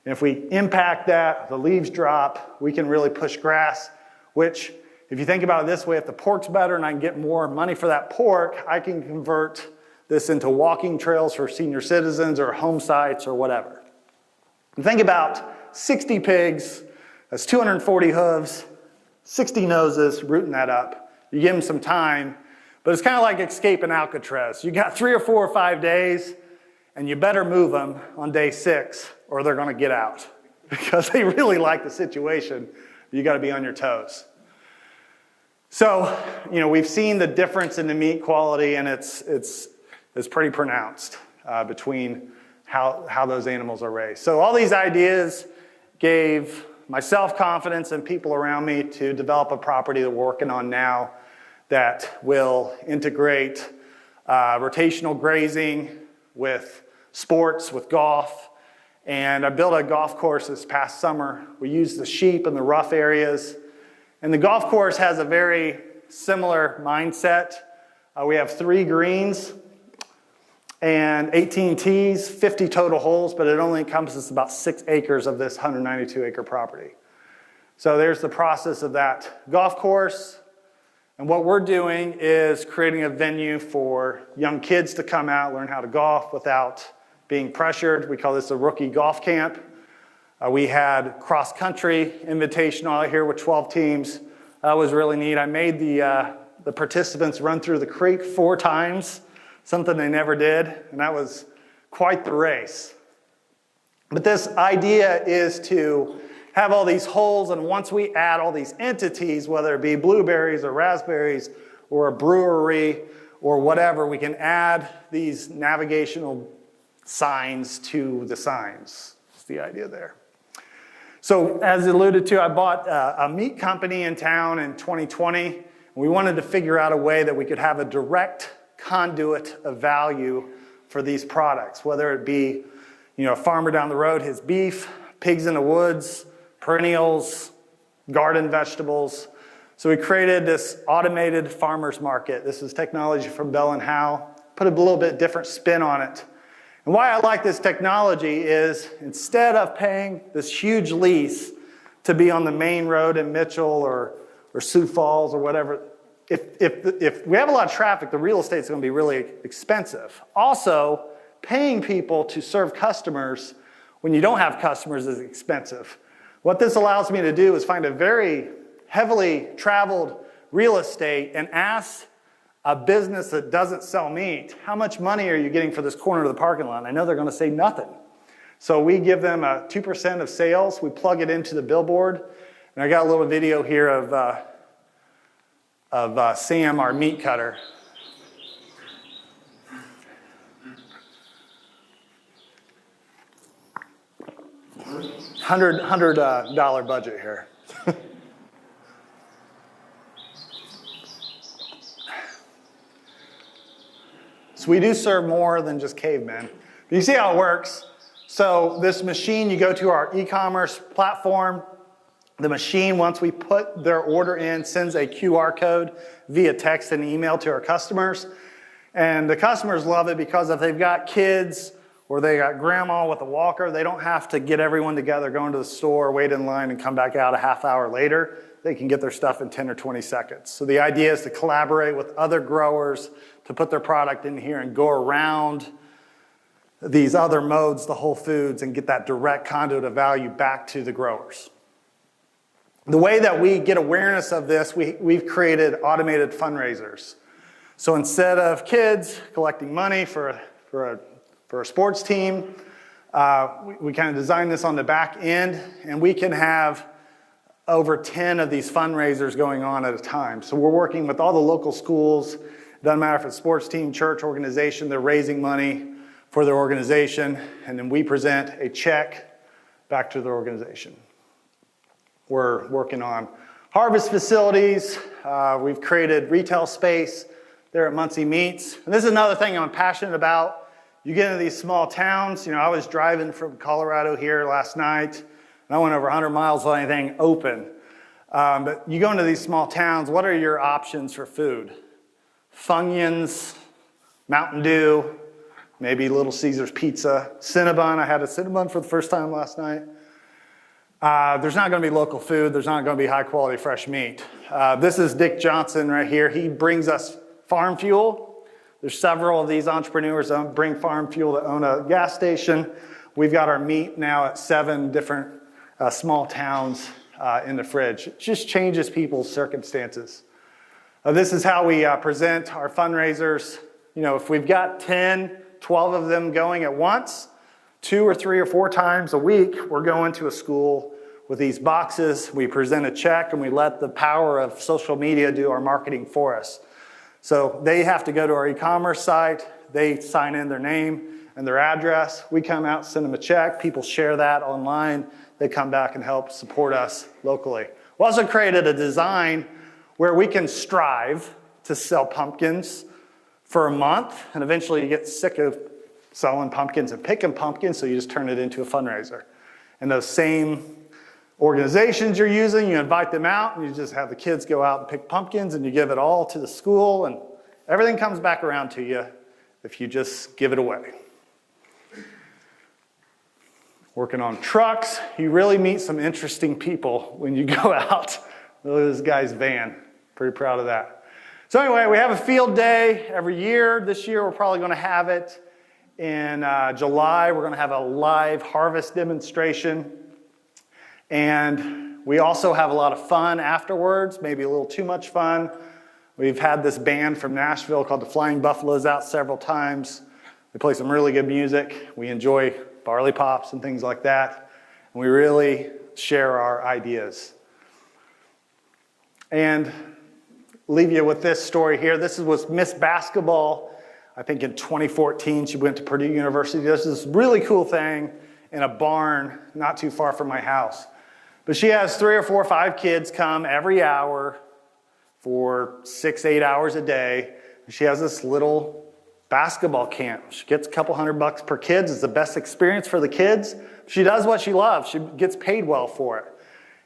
And if we impact that, the leaves drop, we can really push grass, which, if you think about it this way, if the pork's better and I can get more money for that pork, I can convert this into walking trails for senior citizens or home sites or whatever. And think about 60 pigs, that's 240 hooves, 60 noses, rooting that up. You give them some time, but it's kind of like escaping Alcatraz. You got 3 or 4 or 5 days, and you better move them on day 6 or they're going to get out because they really like the situation. You got to be on your toes. So, we've seen the difference in the meat quality, and it's pretty pronounced between how those animals are raised. So all these ideas gave myself confidence and people around me to develop a property that we're working on now that will integrate rotational grazing, with sports, with golf. And I built a golf course this past summer. We used the sheep in the rough areas. And the golf course has a very similar mindset. We have 3 greens and 18 tees, 50 total holes, but it only encompasses about 6 acres of this 192-acre property. So there's the process of that golf course. And what we're doing is creating a venue for young kids to come out, learn how to golf without being pressured. We call this a rookie golf camp. We had cross-country invitational out here with 12 teams. That was really neat. I made the participants run through the creek 4 times, something they never did, and that was quite the race. But this idea is to have all these holes, and once we add all these entities, whether it be blueberries or raspberries or a brewery or whatever, we can add these navigational signs to the signs. That's the idea there. So as alluded to, I bought a meat company in town in 2020. And we wanted to figure out a way that we could have a direct conduit of value for these products, whether it be, a farmer down the road, his beef, pigs in the woods, perennials, garden vegetables. So we created this automated farmer's market. This is technology from Bell and Howe. Put a little bit different spin on it. And why I like this technology is instead of paying this huge lease to be on the main road in Mitchell or Sioux Falls or whatever, if we have a lot of traffic, the real estate is going to be really expensive. Also, paying people to serve customers when you don't have customers is expensive. What this allows me to do is find a very heavily traveled real estate and ask a business that doesn't sell meat, how much money are you getting for this corner of the parking lot? I know they're going to say nothing. So we give them 2% of sales. We plug it into the billboard. And I got a little video here of Sam, our meat cutter. $100 budget here. So we do serve more than just cavemen. But you see how it works. So this machine, you go to our e-commerce platform. The machine, once we put their order in, sends a QR code via text and email to our customers. And the customers love it because if they've got kids or they got grandma with a walker, they don't have to get everyone together, go into the store, wait in line, and come back out a half hour later. They can get their stuff in 10 or 20 seconds. So the idea is to collaborate with other growers to put their product in here and go around these other modes, the Whole Foods, and get that direct conduit of value back to the growers. The way that we get awareness of this, we've created automated fundraisers. So instead of kids collecting money for a sports team, we kind of designed this on the back end, and we can have over 10 of these fundraisers going on at a time. So we're working with all the local schools. Doesn't matter if it's sports team, church, organization, they're raising money for their organization, and then we present a check back to their organization. We're working on harvest facilities. We've created retail space there at Muncie Meats. And this is another thing I'm passionate about. You get into these small towns. I was driving from Colorado here last night, and I went over 100 miles without anything open. But you go into these small towns, what are your options for food? Funyuns, Mountain Dew, maybe Little Caesar's Pizza, Cinnabon. I had a Cinnabon for the first time last night. There's not going to be local food. There's not going to be high quality fresh meat. This is Dick Johnson right here. He brings us farm fuel. There's several of these entrepreneurs that bring farm fuel that own a gas station. We've got our meat now at 7 different small towns in the fridge. It just changes people's circumstances. This is how we present our fundraisers. If we've got 10, 12 of them going at once, 2 or 3 or 4 times a week, we're going to a school with these boxes. We present a check and we let the power of social media do our marketing for us. So they have to go to our e-commerce site. They sign in their name and their address. We come out, send them a check. People share that online. They come back and help support us locally. We also created a design where we can strive to sell pumpkins for a month, and eventually you get sick of selling pumpkins and picking pumpkins, so you just turn it into a fundraiser. And those same organizations you're using, you invite them out, and you just have the kids go out and pick pumpkins, and you give it all to the school, and everything comes back around to you if you just give it away. Working on trucks, you really meet some interesting people when you go out. Look at this guy's van. Pretty proud of that. So anyway, we have a field day every year. This year we're probably going to have it in July. We're going to have a live harvest demonstration. And we also have a lot of fun afterwards, maybe a little too much fun. We've had this band from Nashville called the Flying Buffaloes out several times. They play some really good music. We enjoy barley pops and things like that. And we really share our ideas. And leave you with this story here. This was Miss Basketball, I think in 2014. She went to Purdue University. This is this really cool thing in a barn not too far from my house. But she has 3 or 4 or 5 kids come every hour for 6, 8 hours a day. She has this little basketball camp. She gets a couple $100 per kid. It's the best experience for the kids. She does what she loves. She gets paid well for it.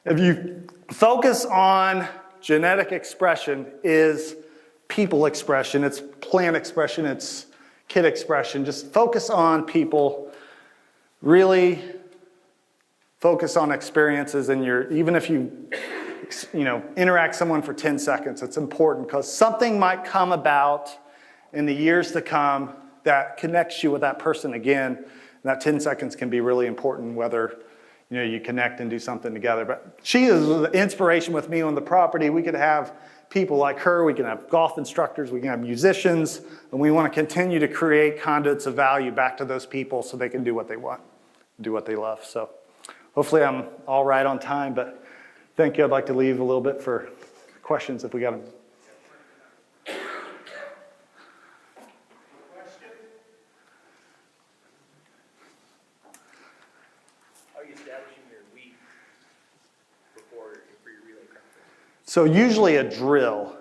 If you focus on genetic expression is people expression, it's plant expression, it's kid expression. Just focus on people. Really focus on experiences, and even if you interact someone for 10 seconds, it's important because something might come about in the years to come that connects you with that person again. And that 10 seconds can be really important, whether you connect and do something together. But she is the inspiration with me on the property. We could have people like her. We can have golf instructors. We can have musicians. And we want to continue to create conduits of value back to those people so they can do what they want, do what they love. So hopefully I'm all right on time. But thank you. I'd like to leave a little bit for questions if we got them. So usually a drill,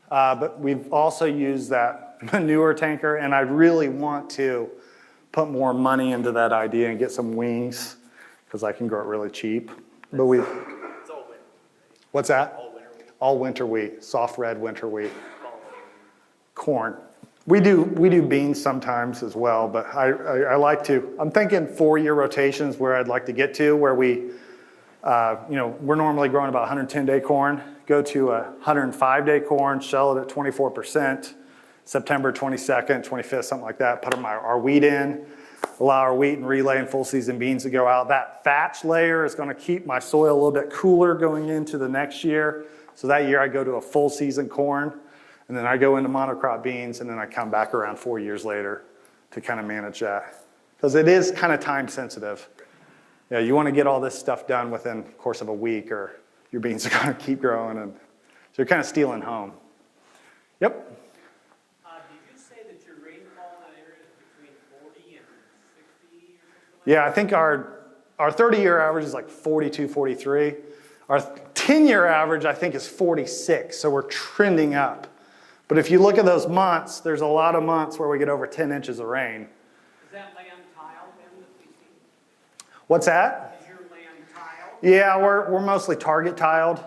but we've also used that manure tanker, and I really want to put more money into that idea and get some wings because I can grow it really cheap. But It's all winter. What's that? All winter wheat. All winter wheat, soft red winter wheat. Corn. We do beans sometimes as well, but I like to. I'm thinking 4-year rotations where I'd like to get to, where we, we're normally growing about 110-day corn. Go to a 105-day corn, shell it at 24%, September 22nd, 25th, something like that. Put our wheat in, allow our wheat and relay and full season beans to go out. That thatch layer is going to keep my soil a little bit cooler going into the next year. So that year I go to a full season corn, and then I go into monocrop beans, and then I come back around 4 years later to kind of manage that. Because it is kind of time sensitive. Yeah, you want to get all this stuff done within the course of a week, or your beans are going to keep growing, and so you're kind of stealing home. Yep. Did you say that your rainfall in that area is between 40 and 60 or something like Yeah, I think our 30-year average is like 42, 43. Our 10-year average, I think, is 46, so we're trending up. But if you look at those months, there's a lot of months where we get over 10 inches of rain. that? Is that land tiled then that we see? What's that? Is your land tiled? Yeah, we're mostly target tiled,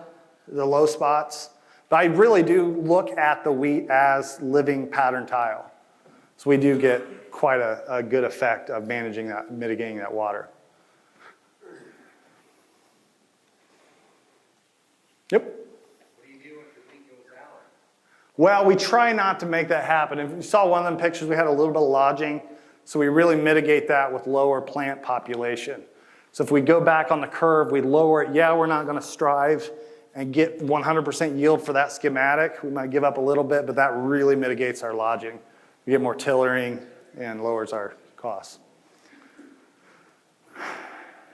the low spots. But I really do look at the wheat as living pattern tile. So we do get quite a good effect of managing that, mitigating that water. Yep. What do you do if the wheat goes out? Well, we try not to make that happen. If you saw one of them pictures, we had a little bit of lodging. So we really mitigate that with lower plant population. So if we go back on the curve, we lower it. Yeah, we're not going to strive and get 100% yield for that schematic. We might give up a little bit, but that really mitigates our lodging. We get more tillering and lowers our costs.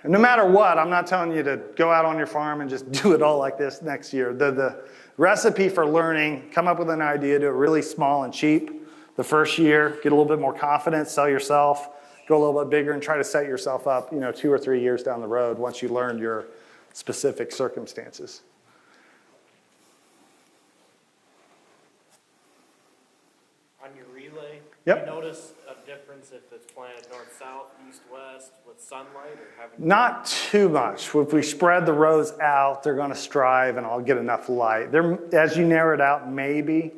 And no matter what, I'm not telling you to go out on your farm and just do it all like this next year. The recipe for learning, come up with an idea, do it really small and cheap the first year, get a little bit more confidence, sell yourself, go a little bit bigger and try to set yourself up, 2 or 3 years down the road once you learn your specific circumstances. On your relay. Yep. Do you notice a difference if it's planted north-south, east-west with sunlight or having? Not too much. If we spread the rows out, they're going to strive and I'll get enough light. As you narrow it out, maybe.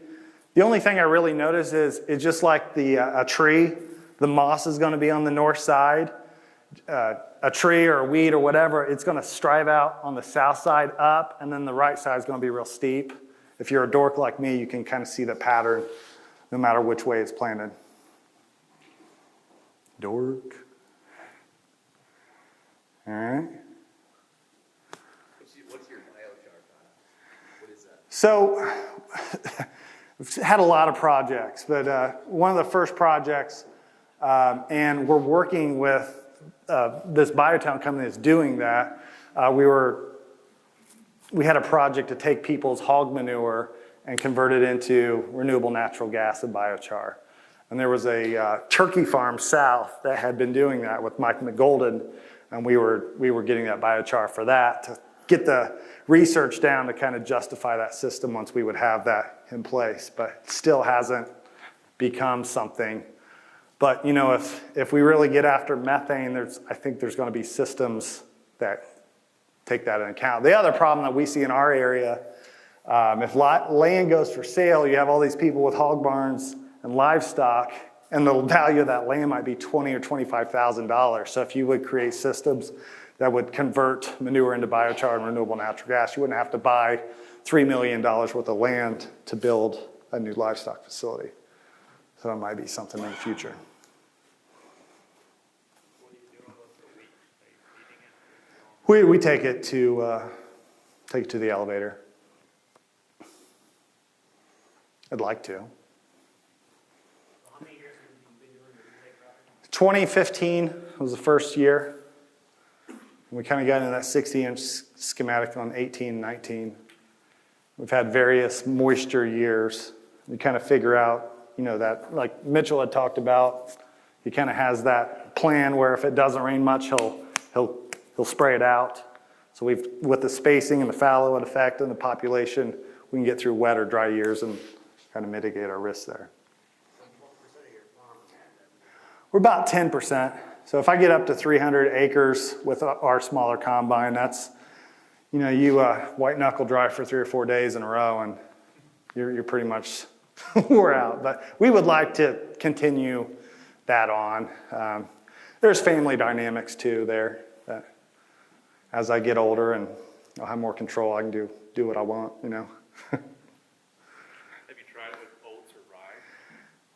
The only thing I really notice is it's just like a tree. The moss is going to be on the north side. A tree or a weed or whatever, it's going to strive out on the south side up, and then the right side is going to be real steep. If you're a dork like me, you can kind of see the pattern no matter which way it's planted. Dork. All right. What's your biochar on it? What is that? So, we've had a lot of projects, but one of the first projects, and we're working with this biotown company that's doing that. We had a project to take people's hog manure and convert it into renewable natural gas and biochar. And there was a turkey farm south that had been doing that with Mike McGolden, and we were getting that biochar for that to get the research down to kind of justify that system once we would have that in place, but still hasn't become something. But you know, if we really get after methane, I think there's going to be systems that take that into account. The other problem that we see in our area, if land goes for sale, you have all these people with hog barns and livestock, and the value of that land might be $20,000 or $25,000. So if you would create systems that would convert manure into biochar and renewable natural gas, you wouldn't have to buy $3 million worth of land to build a new livestock facility. So it might be something in the future. We take it to the elevator. I'd like to. How many years have you been doing the relay cropping? 2015 was the first year. We kind of got into that 60-inch schematic on 18, 19. We've had various moisture years. We kind of figure out, you know, that like Mitchell had talked about, he kind of has that plan where if it doesn't rain much, he'll spray it out. So with the spacing and the fallow effect and the population, we can get through wet or dry years and kind of mitigate our risks there. We're about 10%. So if I get up to 300 acres with our smaller combine, that's, you know, you white knuckle drive for 3 or 4 days in a row and you're pretty much wore out. But we would like to continue that on. There's family dynamics too there. That as I get older and I'll have more control, I can do what I want, you know. Have you tried it with oats or rye?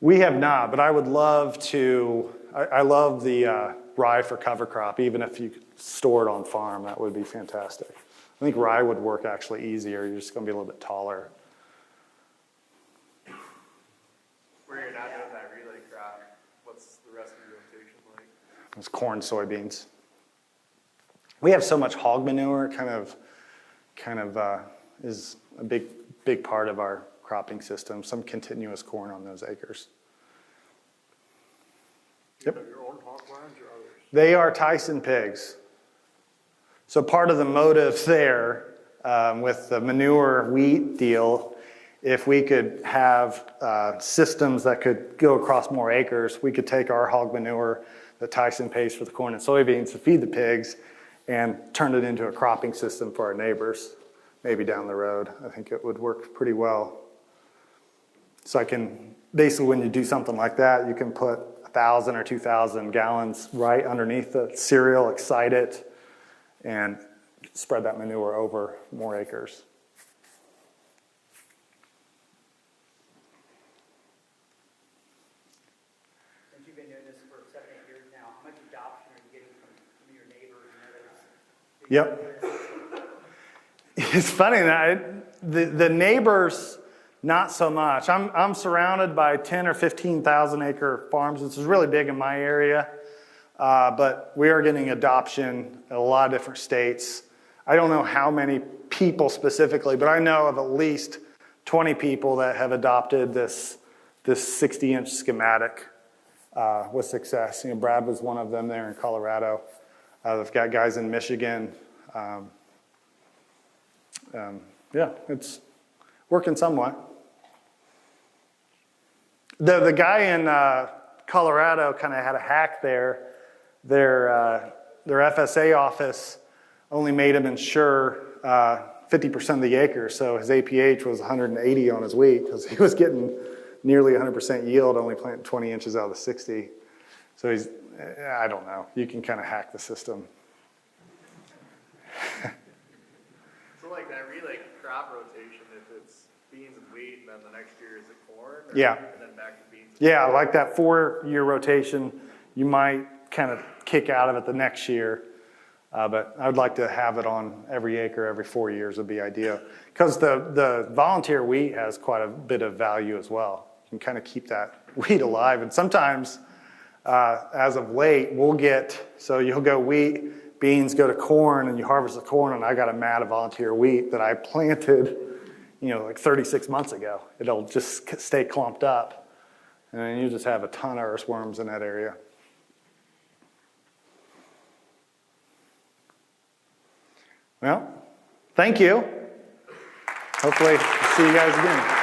We have not, but I would love to. I love the rye for cover crop, even if you could store it on farm, that would be fantastic. I think rye would work actually easier. You're just going to be a little bit taller. Where you're not doing that relay crop, what's the rest of your rotation like? It's corn, soybeans. We have so much hog manure, kind of is a big part of our cropping system. Some continuous corn on those acres. Yep. Your own hog barns or others? They are Tyson pigs. So part of the motive there with the manure wheat deal, if we could have systems that could go across more acres, we could take our hog manure that Tyson pays for the corn and soybeans to feed the pigs and turn it into a cropping system for our neighbors, maybe down the road. I think it would work pretty well. So basically when you do something like that, you can put 1,000 or 2,000 gallons right underneath the cereal, excite it, and spread that manure over more acres. Since you've been doing this for 7, 8 years now, how much adoption are you getting from your neighbors and others? Yep. It's funny that the neighbors, not so much. I'm surrounded by 10 or 15,000 acre farms. This is really big in my area, but we are getting adoption in a lot of different states. I don't know how many people specifically, but I know of at least 20 people that have adopted this 60-inch schematic with success. You know, Brad was one of them there in Colorado. They've got guys in Michigan. Yeah, it's working somewhat. The guy in Colorado kind of had a hack there. Their FSA office only made him insure 50% of the acre, so his APH was 180 on his wheat because he was getting nearly 100% yield, only planting 20 inches out of the 60. So he's, I don't know, you can kind of hack the system. So like that relay crop rotation, if it's beans and wheat, and then the next year is it corn? Or, Yeah. And then back to beans. Yeah, like that 4-year rotation, you might kind of kick out of it the next year. But I would like to have it on every acre every 4 years would be ideal. Because the volunteer wheat has quite a bit of value as well. You can kind of keep that wheat alive. And sometimes, as of late, we'll get, so you'll go wheat, beans go to corn, and you harvest the corn, and I got a mat of volunteer wheat that I planted, like 36 months ago. It'll just stay clumped up. And then you just have a ton of earthworms in that area. Well, thank you. Hopefully, see you guys again.